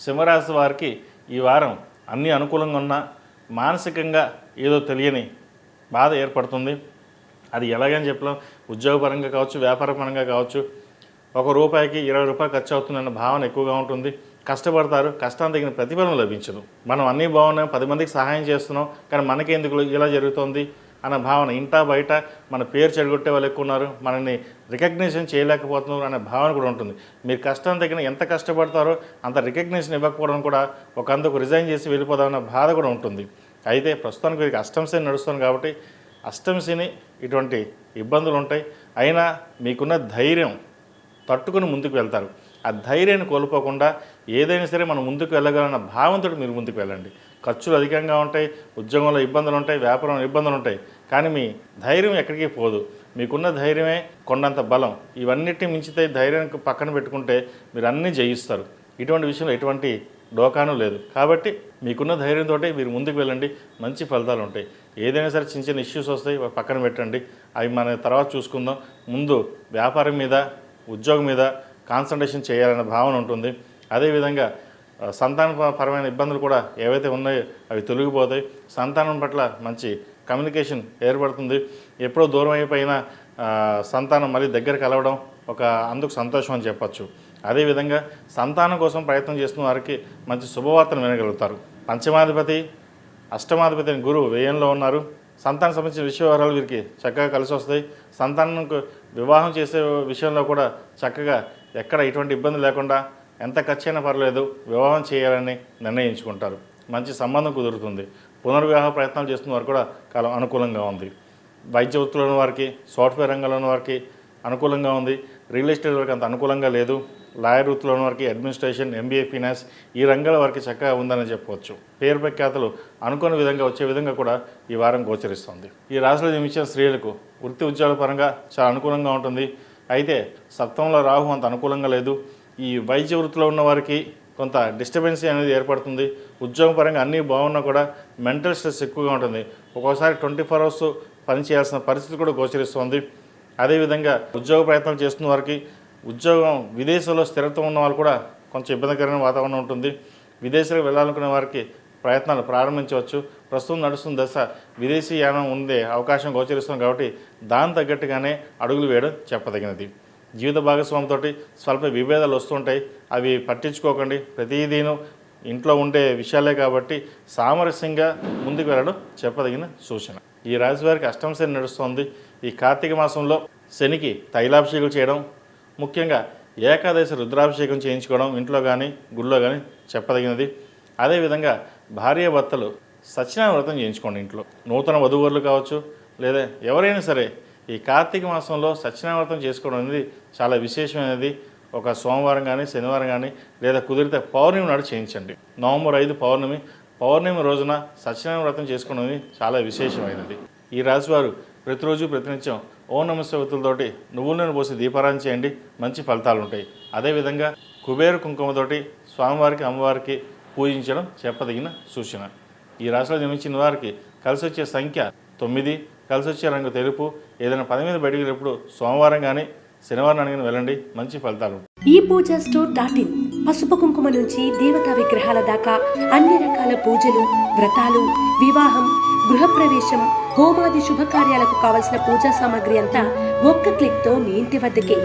సింహరాశి వారికి ఈ వారం అన్నీ అనుకూలంగా ఉన్నా మానసికంగా ఏదో తెలియని బాధ ఏర్పడుతుంది. అది ఎలాగని చెప్పలేం. ఉద్యోగపరంగా కావచ్చు, వ్యాపారపరంగా కావచ్చు, ₹1కి ₹20 ఖర్చు అవుతుందన్న భావన ఎక్కువగా ఉంటుంది. కష్టపడతారు, కష్టానికి తగిన ప్రతిఫలం లభించదు. మనం అన్నీ బాగున్నాం, 10 మందికి సహాయం చేస్తున్నాం, కానీ మనకెందుకు ఇలా జరుగుతుంది అన్న భావన, ఇంటా బయట మన పేరు చెడగొట్టే వాళ్ళు ఎక్కువ ఉన్నారు, మనల్ని రికగ్నిషన్ చేయలేకపోతున్నారు అనే భావన కూడా ఉంటుంది. మీరు కష్టం తగిన ఎంత కష్టపడతారో అంత రికగ్నిషన్ ఇవ్వకపోవడం కూడా ఒక అందుకు రిజైన్ చేసి వెళ్ళిపోదామన్న బాధ కూడా ఉంటుంది. అయితే ప్రస్తుతానికి వీరికి అష్టమ శని నడుస్తుంది కాబట్టి అష్టమ శని ఇటువంటి ఇబ్బందులు ఉంటాయి. అయినా మీకున్న ధైర్యం తట్టుకుని ముందుకు వెళ్తారు. ఆ ధైర్యాన్ని కోల్పోకుండా ఏదైనా సరే మనం ముందుకు వెళ్ళగలన్న భావంతో మీరు ముందుకు వెళ్ళండి. ఖర్చులు అధికంగా ఉంటాయి, ఉద్యోగంలో ఇబ్బందులు ఉంటాయి, వ్యాపారంలో ఇబ్బందులు ఉంటాయి, కానీ మీ ధైర్యం ఎక్కడికి పోదు. మీకున్న ధైర్యమే కొండంత బలం. ఇవన్నిటిని మించితే ధైర్యానికి పక్కన పెట్టుకుంటే మీరు అన్నీ జయిస్తారు. ఇటువంటి విషయంలో ఎటువంటి డోకాను లేదు. కాబట్టి మీకున్న ధైర్యంతో మీరు ముందుకు వెళ్ళండి, మంచి ఫలితాలు ఉంటాయి. ఏదైనా సరే చిన్న చిన్న ఇష్యూస్ వస్తాయి, పక్కన పెట్టండి, అవి మన తర్వాత చూసుకుందాం. ముందు వ్యాపారం మీద, ఉద్యోగం మీద కాన్సన్ట్రేషన్ చేయాలనే భావన ఉంటుంది. అదేవిధంగా సంతానపరమైన ఇబ్బందులు కూడా ఏవైతే ఉన్నాయో అవి తొలగిపోతాయి. సంతానం పట్ల మంచి కమ్యూనికేషన్ ఏర్పడుతుంది. ఎప్పుడో దూరం అయిపోయిన సంతానం మళ్ళీ దగ్గర కలవడం ఒక అందుకు సంతోషం అని చెప్పచ్చు. అదేవిధంగా సంతానం కోసం ప్రయత్నం చేస్తున్న వారికి మంచి శుభవార్తను వినగలుగుతారు. పంచమాధిపతి, అష్టమాధిపతి అని గురువు వ్యయంలో ఉన్నారు. సంతానం సంబంధించిన విషయాలు వీరికి చక్కగా కలిసి వస్తాయి. సంతానంకు వివాహం చేసే విషయంలో కూడా చక్కగా ఎక్కడ ఎటువంటి ఇబ్బంది లేకుండా ఎంత ఖర్చు అయినా పర్లేదు వివాహం చేయాలని నిర్ణయించుకుంటారు. మంచి సంబంధం కుదురుతుంది. పునర్వివాహ ప్రయత్నాలు చేస్తున్న వారు కూడా కాలం అనుకూలంగా ఉంది. వైద్య వృత్తిలో ఉన్న వారికి, సాఫ్ట్వేర్ రంగంలో ఉన్న వారికి అనుకూలంగా ఉంది. రియల్ ఎస్టేట్ వారికి అంత అనుకూలంగా లేదు. లాయర్ వృత్తిలో ఉన్న వారికి, అడ్మినిస్ట్రేషన్, ఎంబీఏ, ఫైనాన్స్ ఈ రంగాల వారికి చక్కగా ఉందని చెప్పవచ్చు. పేరు ప్రఖ్యాతలు అనుకున్న విధంగా వచ్చే విధంగా కూడా ఈ వారం గోచరిస్తుంది. ఈ రాశిలో జన్మించిన స్త్రీలకు వృత్తి ఉద్యోగాల పరంగా చాలా అనుకూలంగా ఉంటుంది. అయితే సప్తమంలో రాహు అంత అనుకూలంగా లేదు. ఈ వైద్య వృత్తిలో ఉన్న వారికి కొంత డిస్టర్బెన్సీ అనేది ఏర్పడుతుంది. ఉద్యోగం పరంగా అన్నీ బాగున్నా కూడా మెంటల్ స్ట్రెస్ ఎక్కువగా ఉంటుంది. ఒక్కోసారి 24 hours పని చేయాల్సిన పరిస్థితి కూడా గోచరిస్తుంది. అదేవిధంగా ఉద్యోగ ప్రయత్నాలు చేస్తున్న వారికి, ఉద్యోగం విదేశాల్లో స్థిరత్వం ఉన్న వాళ్ళు కూడా కొంచెం ఇబ్బందికరమైన వాతావరణం ఉంటుంది. విదేశాలకు వెళ్ళాలనుకునే వారికి ప్రయత్నాలు ప్రారంభించవచ్చు. ప్రస్తుతం నడుస్తున్న దశ విదేశీ యానం ఉండే అవకాశం గోచరిస్తుంది కాబట్టి దాని తగ్గట్టుగానే అడుగులు వేయడం చెప్పదగినది. జీవిత భాగస్వామితో స్వల్ప విభేదాలు వస్తుంటాయి, అవి పట్టించుకోకండి. ప్రతిదీను ఇంట్లో ఉండే విషయాలే కాబట్టి సామరస్యంగా ముందుకు వెళ్ళడం చెప్పదగిన సూచన. ఈ రాశి వారికి అష్టమ శని నడుస్తుంది. ఈ కార్తీక మాసంలో శనికి తైలాభిషేకం చేయడం, ముఖ్యంగా ఏకాదశి రుద్రాభిషేకం చేయించుకోవడం ఇంట్లో కానీ గుళ్ళో కానీ చెప్పదగినది. అదేవిధంగా భార్యాభర్తలు సత్యనారాయణ వ్రతం చేయించుకోండి ఇంట్లో. నూతన వధూవరులు కావచ్చు, లేదా ఎవరైనా సరే ఈ కార్తీక మాసంలో సత్యనారాయణ వ్రతం చేసుకోవడం అనేది చాలా విశేషమైనది. ఒక సోమవారం కానీ, శనివారం కానీ, లేదా కుదిరితే పౌర్ణమి నాడు చేయించండి. నవంబర్ 5 పౌర్ణమి రోజున సత్యనారాయణ వ్రతం చేసుకోవడం అనేది చాలా విశేషమైనది. ఈ రాశివారు ప్రతిరోజు ప్రతినిత్యం ఓం నమః శివాయతోటి నువ్వుల నూనె పోసి దీపారాధన చేయండి, మంచి ఫలితాలు ఉంటాయి. అదేవిధంగా కుబేర కుంకుమతోటి స్వామివారికి, అమ్మవారికి పూజించడం చెప్పదగిన సూచన. ఈ రాశిలో జన్మించిన వారికి కలిసి వచ్చే సంఖ్య 9, కలిసి వచ్చే రంగు తెలుపు. ఏదైనా పని మీద బయటికి వెళ్ళినప్పుడు సోమవారం కానీ, శనివారం కానీ వెళ్ళండి, మంచి ఫలితాలు. ఈ పూజ స్టోర్.in పసుపు కుంకుమ నుంచి దేవతా విగ్రహాల దాకా అన్ని రకాల పూజలు, వ్రతాలు, వివాహం, గృహప్రవేశం, హోమాది శుభకార్యాలకు కావలసిన పూజా సామాగ్రి అంతా ఒక్క క్లిక్తో మీ ఇంటి వద్దకే.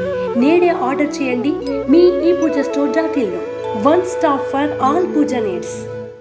నేడే ఆర్డర్ చేయండి మీ ఈ పూజ స్టోర్.in లో. One stop for all puja needs.